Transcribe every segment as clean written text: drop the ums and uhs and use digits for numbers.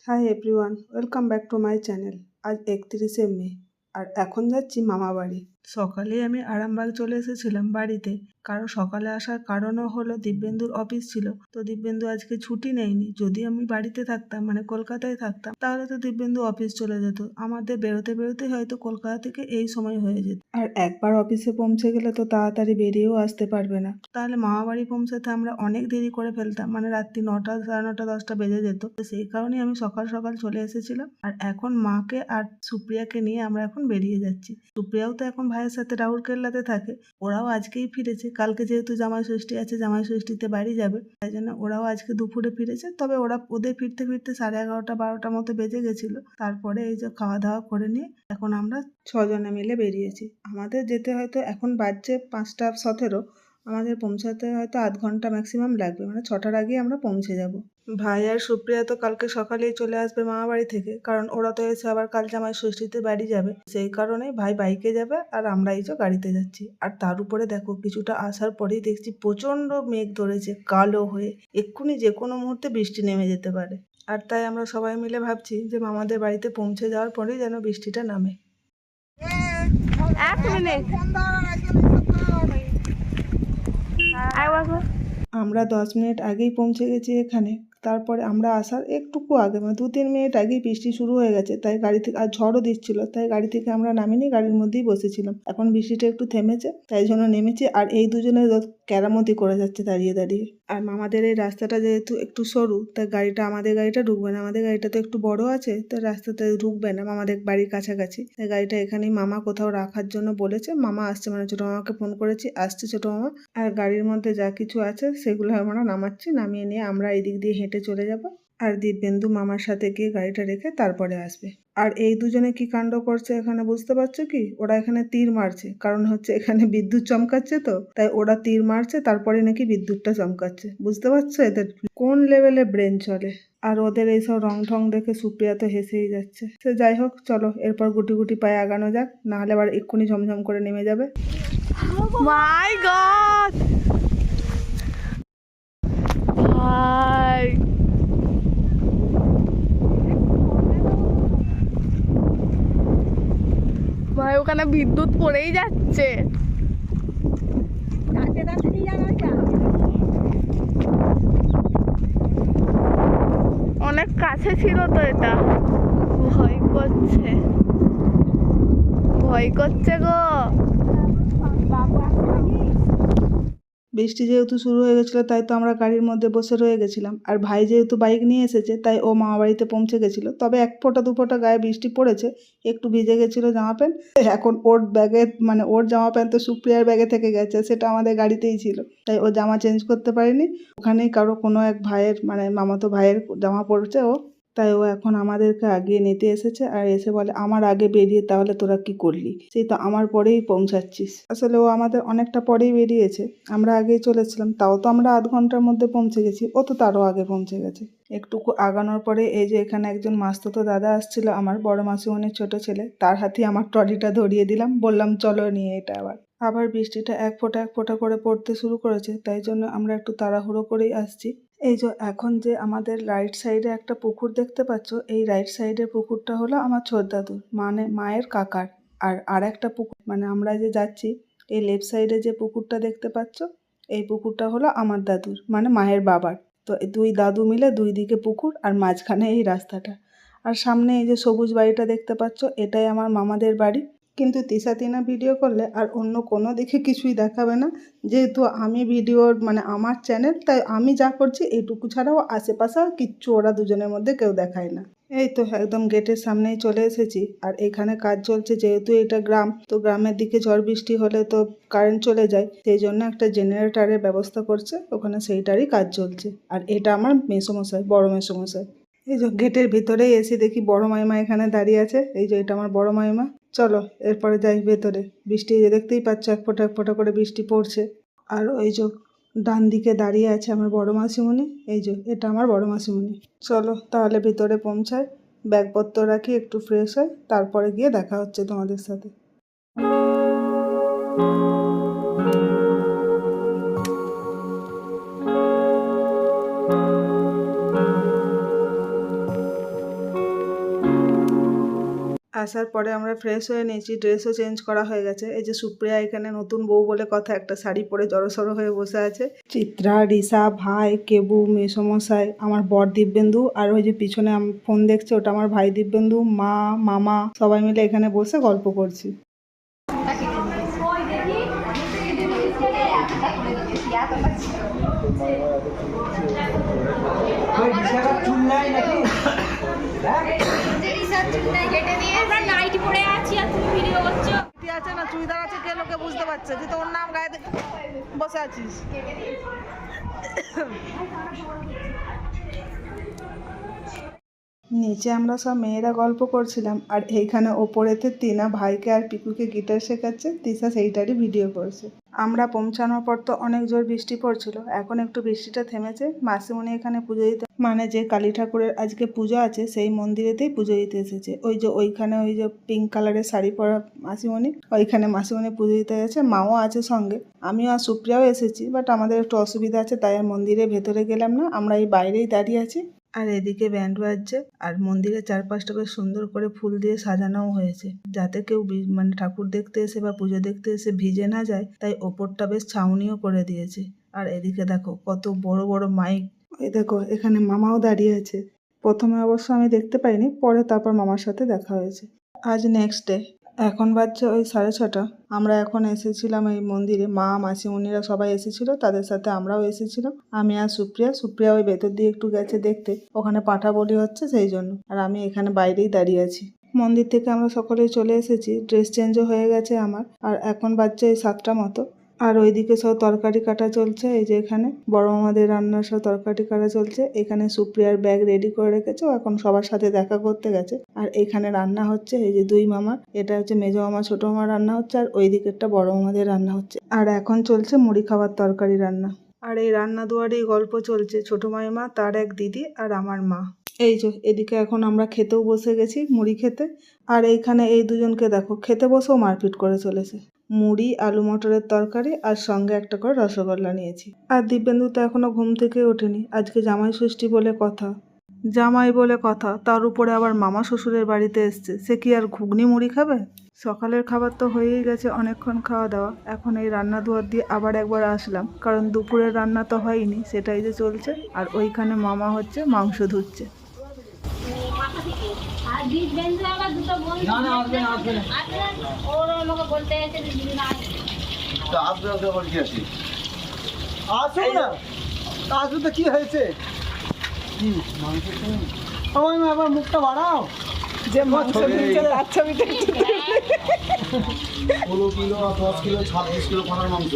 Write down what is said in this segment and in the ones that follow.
Hi everyone, welcome back to my channel. আজ 31শে মে আর এখন যাচ্ছি মামা বাড়ি। সকালে আমি আরামবাগ চলে এসেছিলাম বাড়িতে, কারণ সকালে আসার কারণও হলো দিব্যেন্দুর অফিস ছিল, তো দিব্যেন্দু আজকে ছুটি নেয়নি। যদি আমি বাড়িতে থাকতাম মানে কলকাতায় থাকতাম তাহলে তো দিব্যেন্দু অফিস চলে যেত, আমাদের বেরোতে বেরোতে হয়তো কলকাতা থেকে এই সময় হয়ে যেত। আর একবার অফিসে পৌঁছে গেলে তো তাড়াতাড়ি বেরিয়েও আসতে পারবে না, তাহলে মামা বাড়ি পৌঁছাতে আমরা অনেক দেরি করে ফেলতাম, মানে রাত্রি 9টা, সাড়ে 9টা, 10টা বেজে যেত। তো সেই কারণেই আমি সকাল সকাল চলে এসেছিলাম। আর এখন মাকে আর সুপ্রিয়াকে নিয়ে আমরা এখন বেরিয়ে যাচ্ছি। সুপ্রিয়াও তো এখন ভাইয়ের সাথে রাউরকেল্লাতে থাকে, ওরাও আজকেই ফিরেছে। কালকে যেহেতু জামাই ষষ্ঠী আছে, জামাই ষষ্ঠীতে বাড়ি যাবে, তাই জন্য ওরাও আজকে দুপুরে ফিরেছে। তবে ওদের ফিরতে ফিরতে 11:30, 12টার মতো বেজে গেছিল। তারপরে এই যে খাওয়া দাওয়া করে নিয়ে এখন আমরা 6জনে মিলে বেরিয়েছি। আমাদের যেতে হয়তো এখন বাজছে 5টা 17, আমাদের পৌঁছাতে হয়তো আধ ঘন্টা ম্যাক্সিমাম লাগবে, মানে 6টার আগেই আমরা পৌঁছে যাব। ভাই আর সুপ্রিয়া তো কালকে সকালেই চলে আসবে মামা বাড়ি থেকে, কারণ ওরা তো এসে আবার কাল জামাই ষষ্ঠীতে বাড়ি যাবে। সেই কারণেই ভাই বাইকে যাবে আর আমরা এই যে গাড়িতে যাচ্ছি। আর তার উপরে দেখো, কিছুটা আসার পরেই দেখছি প্রচন্ড মেঘ ধরেছে কালো হয়ে, এক্ষুনি যে কোনো মুহূর্তে বৃষ্টি নেমে যেতে পারে। আর তাই আমরা সবাই মিলে ভাবছি যে মামাদের বাড়িতে পৌঁছে যাওয়ার পরেই যেন বৃষ্টিটা নামে। আমরা 10 মিনিট আগেই পৌঁছে গেছি এখানে। তারপরে আমরা আসার একটুকু আগে, মানে 2-3 মিনিট আগেই বৃষ্টি শুরু হয়ে গেছে। তাই গাড়ি থেকে, আর ঝড়ও দিচ্ছিল, তাই গাড়ি থেকে আমরা নামিনি, গাড়ির মধ্যেই বসেছিলাম। এখন বৃষ্টিটা একটু থেমেছে, তাই জন্য নেমেছি। আর এই দুজনে কেরামতি করে যাচ্ছে দাঁড়িয়ে দাঁড়িয়ে। আর মামাদের এই রাস্তাটা যেহেতু একটু সরু, তাই আমাদের গাড়িটা ঢুকবে না। আমাদের গাড়িটা তো একটু বড় আছে, তো রাস্তাতে ঢুকবে না মামাদের বাড়ির কাছাকাছি। তাই গাড়িটা এখানেই মামা কোথাও রাখার জন্য বলেছে। মামা আসছে, মানে ছোটো মামাকে ফোন করেছি, আসছে ছোটো মামা। আর গাড়ির মধ্যে যা কিছু আছে সেগুলো আমরা নামাচ্ছি, নামিয়ে নিয়ে আমরা এই দিক দিয়ে হেঁটে চলে যাব। আর দিব্যেন্দু মামার সাথে গিয়ে গাড়িটা রেখে তারপরে আসবে। আর এই দুজনে কি কাণ্ড করছে এখানে বুঝতে পারছো কি? ওরা এখানে তীর মারছে, কারণ হচ্ছে এখানে বিদ্যুৎ চমকাচ্ছে, তো তাই ওরা তীর মারছে, তারপরে নাকি বিদ্যুৎটা চমকাচ্ছে। বুঝতে পারছো এদের কোন লেভেলে ব্রেন চলে? আর ওদের এইসব রং ঢং দেখে সুপ্রিয়া তো হেসেই যাচ্ছে। সে যাই হোক, চলো এরপর গুটি গুটি পায়ে আগানো যাক, নাহলে আবার এক্ষুনি ঝমঝম করে নেমে যাবে। মাই গড ভাই, ভাই ওখানে বিদ্যুৎ পড়েই যাচ্ছে। অনেক কাছে ছিল তো এটা, ভয় করছে, ভয় করছে গো। বৃষ্টি যেহেতু শুরু হয়ে গেছিলো, তাই তো আমরা গাড়ির মধ্যে বসে রয়ে গেছিলাম। আর ভাই যেহেতু বাইক নিয়ে এসেছে, তাই ও মামা বাড়িতে পৌঁছে গেছিলো। তবে 1 ফোঁটা 2 ফোঁটা গায়ে বৃষ্টি পড়েছে, একটু ভিজে গেছিলো জামা প্যান্ট। এখন ওর ব্যাগে, মানে ওর জামা প্যান্ট তো সুপ্রিয়ার ব্যাগে থেকে গেছে, সেটা আমাদের গাড়িতেই ছিল, তাই ও জামা চেঞ্জ করতে পারেনি। ওখানেই কোনো এক ভাইয়ের, মানে মামাতো ভাইয়ের জামা পড়ছে ও, তাই ও এখন আমাদেরকে আগিয়ে নিতে এসেছে। আর এসে বলে, আমার আগে বেরিয়ে তাহলে তোরা কি করলি? সেই তো আমার পরেই পৌঁছাচ্ছিস। আসলে ও আমাদের অনেকটা পরেই বেরিয়েছে, আমরা আগেই চলেছিলাম। তাও তো আমরা আধ ঘন্টার মধ্যে পৌঁছে গেছি, ও তো তারও আগে পৌঁছে গেছে। একটুকু আগানোর পরে এই যে এখানে একজন মাস্তুতো দাদা আসছিল, আমার বড় মাসিমণির ছোট ছেলে, তার হাতে আমার ট্রলিটা ধরিয়ে দিলাম, বললাম চলো নিয়ে এটা। আবার বৃষ্টিটা 1 ফোঁটা 1 ফোঁটা করে পড়তে শুরু করেছে, তাই জন্য আমরা একটু তাড়াহুড়ো করেই আসছি। এই যে এখন যে আমাদের রাইট সাইডে একটা পুকুর দেখতে পাচ্ছ, এই রাইট সাইডের পুকুরটা হলো আমার ছোটদাদুর, মানে মায়ের কাকার। আর একটা পুকুর, মানে আমরা যে যাচ্ছি এই লেফট সাইডে যে পুকুরটা দেখতে পাচ্ছ, এই পুকুরটা হলো আমার দাদুর, মানে মায়ের বাবার। তো এই দুই দাদু মিলে দুই দিকে পুকুর, আর মাঝখানে এই রাস্তাটা। আর সামনে এই যে সবুজ বাড়িটা দেখতে পাচ্ছ, এটাই আমার মামাদের বাড়ি। কিন্তু তিনা ভিডিও করলে আর অন্য কোনো দিকে কিছুই দেখাবে না, যেহেতু আমি ভিডিওর, মানে আমার চ্যানেল, তাই আমি যা করছি এইটুকু ছাড়াও আশেপাশে আর কিচ্ছু ওরা দুজনের মধ্যে কেউ দেখায় না। এই তো একদম গেটের সামনেই চলে এসেছি। আর এখানে কাজ চলছে, যেহেতু এটা গ্রাম, তো গ্রামের দিকে ঝড় বৃষ্টি হলে তো কারেন্ট চলে যায়, সেই জন্য একটা জেনারেটরের ব্যবস্থা করছে ওখানে, সেইটারই কাজ চলছে। আর এটা আমার মেসোমশাই, বড় মেসোমশাই। এই যে গেটের ভিতরেই এসে দেখি বড় মাইমা এখানে দাঁড়িয়ে আছে। এই যে এটা আমার বড় মাইমা। চলো এরপরে যাই ভেতরে। বৃষ্টি যে দেখতেই পাচ্ছ 1 ফোঁটা 1 ফোঁটা করে বৃষ্টি পড়ছে। আর ওই যে ডান দিকে দাঁড়িয়ে আছে আমার বড় মাসিমণি, এই যে এটা আমার বড় মাসিমণি। চলো তাহলে ভিতরে পৌঁছায়, ব্যাগপত্র রাখি, একটু ফ্রেশ হয়, তারপরে গিয়ে দেখা হচ্ছে তোমাদের সাথে। আসার পরে আমরা ফ্রেশ হয়ে নিয়েছি, ড্রেসও চেঞ্জ করা হয়ে গেছে। এই যে সুপ্রিয়া এখানে নতুন বউ বলে কথা একটা শাড়ি পরে জড়সড় হয়ে বসে আছে। চিত্রা, রিসা, ভাই, কেবু, মেসমশাই, আমার বর দিব্যেন্দু, আর ওই যে পিছনে ফোন দেখছে ওটা আমার ভাই দিব্যেন্দু, মা, মামা সবাই মিলে এখানে বসে গল্প করছি। আছে না চুড়িদার আছে, কে লোকে বুঝতে পারছে যে তোর নাম গায়ে বসে আছিস। নিচে আমরা সব মেয়েরা গল্প করছিলাম, আর এইখানে ওপরেতে টিনা ভাইকে আর পিকুকে গিটার শেখাচ্ছে, তিশা সেইটারই ভিডিও করছে। আমরা পৌঁছানোর পর তো অনেক জোর বৃষ্টি পড়ছিল, এখন একটু বৃষ্টিটা থেমেছে। মাসিমণি এখানে পুজো দিতে, মানে যে কালী ঠাকুরের আজকে পুজো আছে সেই মন্দিরেতেই পুজো দিতে এসেছে। ওই যে ওইখানে ওই যে পিঙ্ক কালারের শাড়ি পরা মাসিমণি, ওইখানে মাসিমণি পুজো দিতে গেছে, মাও আছে সঙ্গে। আমিও আর সুপ্রিয়াও এসেছি, বাট আমাদের একটু অসুবিধা আছে তাই আর মন্দিরের ভেতরে গেলাম না, আমরা এই বাইরেই দাঁড়িয়ে আছি। আর এদিকে ব্যান্ড বাজছে, আর মন্দিরের চারপাশটা বেশ সুন্দর করে ফুল দিয়ে সাজানোও হয়েছে, যাতে কেউ মানে ঠাকুর দেখতে এসে বা পুজো দেখতে এসে ভিজে না যায়, তাই ওপরটা বেশ ছাউনিও করে দিয়েছে। আর এদিকে দেখো কত বড় বড় মাইক, এই দেখো এখানে মামাও দাঁড়িয়ে আছে। প্রথমে অবশ্য আমি দেখতে পাইনি, পরে তারপর মামার সাথে দেখা হয়েছে। আজ নেক্সট ডে, এখন বাজছে ওই 6:30। আমরা এখন এসেছিলাম এই মন্দিরে, মা মাসিমণিরা সবাই এসেছিল, তাদের সাথে আমরাও এসেছিলাম। আমি আর সুপ্রিয়া ওই ভেতর দিয়ে একটু গেছে দেখতে, ওখানে পাঠা বলি হচ্ছে সেই জন্য। আর আমি এখানে বাইরেই দাঁড়িয়ে আছি। মন্দির থেকে আমরা সকলেই চলে এসেছি, ড্রেস চেঞ্জও হয়ে গেছে আমার। আর এখন বাজছে এই 7টা মতো। আর ওইদিকে সব তরকারি কাটা চলছে, এই যে এখানে বড় মামাদের রান্নার সব তরকারি কাটা চলছে। এখানে সুপ্রিয়ার ব্যাগ রেডি করে রেখেছে, ও এখন সবার সাথে দেখা করতে গেছে। আর এখানে রান্না হচ্ছে, এই যে 2 মামার, এটা হচ্ছে মেজো মামা ছোট মামা রান্না হচ্ছে, আর ওই দিকেরটা বড় মামাদের রান্না হচ্ছে। আর এখন চলছে মুড়ি খাবার তরকারি রান্না। আর এই রান্না দুয়ারেই গল্প চলছে, ছোট মাইমা, তার এক দিদি আর আমার মা। এই যে এদিকে এখন আমরা খেতেও বসে গেছি, মুড়ি খেতে। আর এইখানে এই দুজনকে দেখো খেতে বসেও মারপিট করে চলেছে। মুড়ি, আলু মটরের তরকারি আর সঙ্গে একটা করে রসগোল্লা নিয়েছি। আর দিব্যেন্দু তো এখনো ঘুম থেকে ওঠেনি, আজকে জামাই ষষ্ঠী বলে কথা। জামাই বলে কথা, তার উপরে আবার মামা শ্বশুরের বাড়িতে এসছে, সে কি আর ঘুগনি মুড়ি খাবে? সকালের খাবার তো হয়েই গেছে, অনেকক্ষণ খাওয়া দাওয়া। এখন এই রান্না দুয়ার দিয়ে আবার একবার আসলাম, কারণ দুপুরের রান্না তো হয়নি, সেটাই যে চলছে। আর ওইখানে মামা হচ্ছে মাংস ধুচ্ছে। কি হয়েছে? আবার মুখটা বাড়াও, যে মাংস ধুচ্ছে তার ছবিটা 16 কিলো আর 10 কিলো 26 কিলো পাঠার মাংস,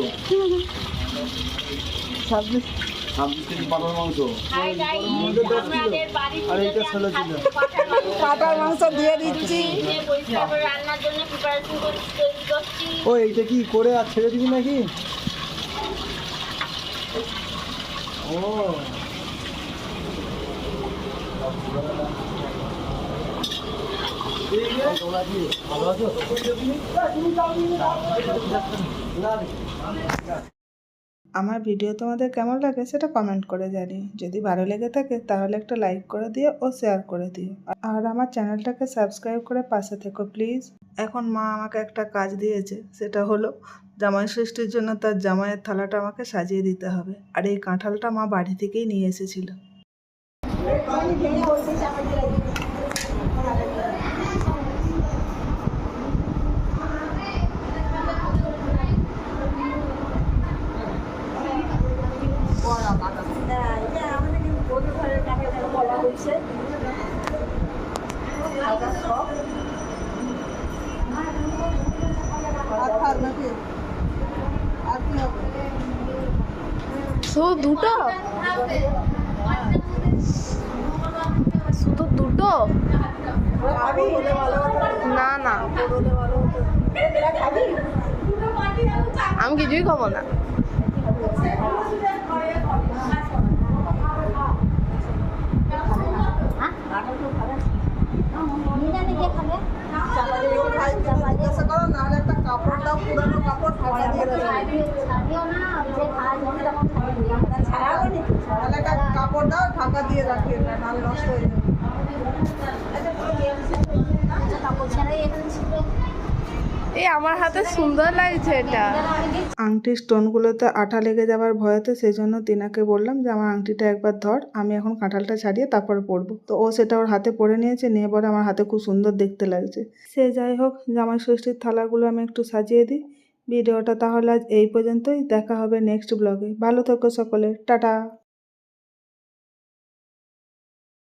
26 কেজি পাঠার মাংস, আর এইটা 16 কিলো কাটার মাংস দিয়ে দিচ্ছি। ও এইটা কি করে আর ছেড়ে দিবি নাকি? ও ভালো আছো? আমার ভিডিও তোমাদের কেমন লাগে সেটা কমেন্ট করে জানিও। যদি ভালো লেগে থাকে তাহলে একটা লাইক করে দিও ও শেয়ার করে দিও, আর আমার চ্যানেলটাকে সাবস্ক্রাইব করে পাশে থেকো প্লিজ। এখন মা আমাকে একটা কাজ দিয়েছে, সেটা হলো জামাই ষষ্ঠীর জন্য তার জামাইয়ের থালাটা আমাকে সাজিয়ে দিতে হবে। আর এই কাঁঠালটা মা বাড়ি থেকেই নিয়ে এসেছিল। শুধু দুটো? শুধু দুটো? না না, আমি কিছুই খাবো না। কাপড় দাও, ঢাকা দিয়ে রাখি, নাহলে নষ্ট হয়ে যাবে। এই আমার হাতে সুন্দর লাগছে এটা। আংটির স্টোনগুলোতে আঠা লেগে যাবার ভয়েতে সেই জন্য তিনাকে বললাম যে আমার আংটিটা একবার ধর, আমি এখন কাঁঠালটা ছাড়িয়ে তারপরে পরবো। তো ও সেটা ওর হাতে পরে নিয়েছে, নিয়ে বলে আমার হাতে খুব সুন্দর দেখতে লাগছে। সে যাই হোক, জামাই ষষ্ঠীর থালাগুলো আমি একটু সাজিয়ে দিই। ভিডিওটা তাহলে আজ এই পর্যন্তই, দেখা হবে নেক্সট ব্লগে। ভালো থেকো সকলে, টাটা।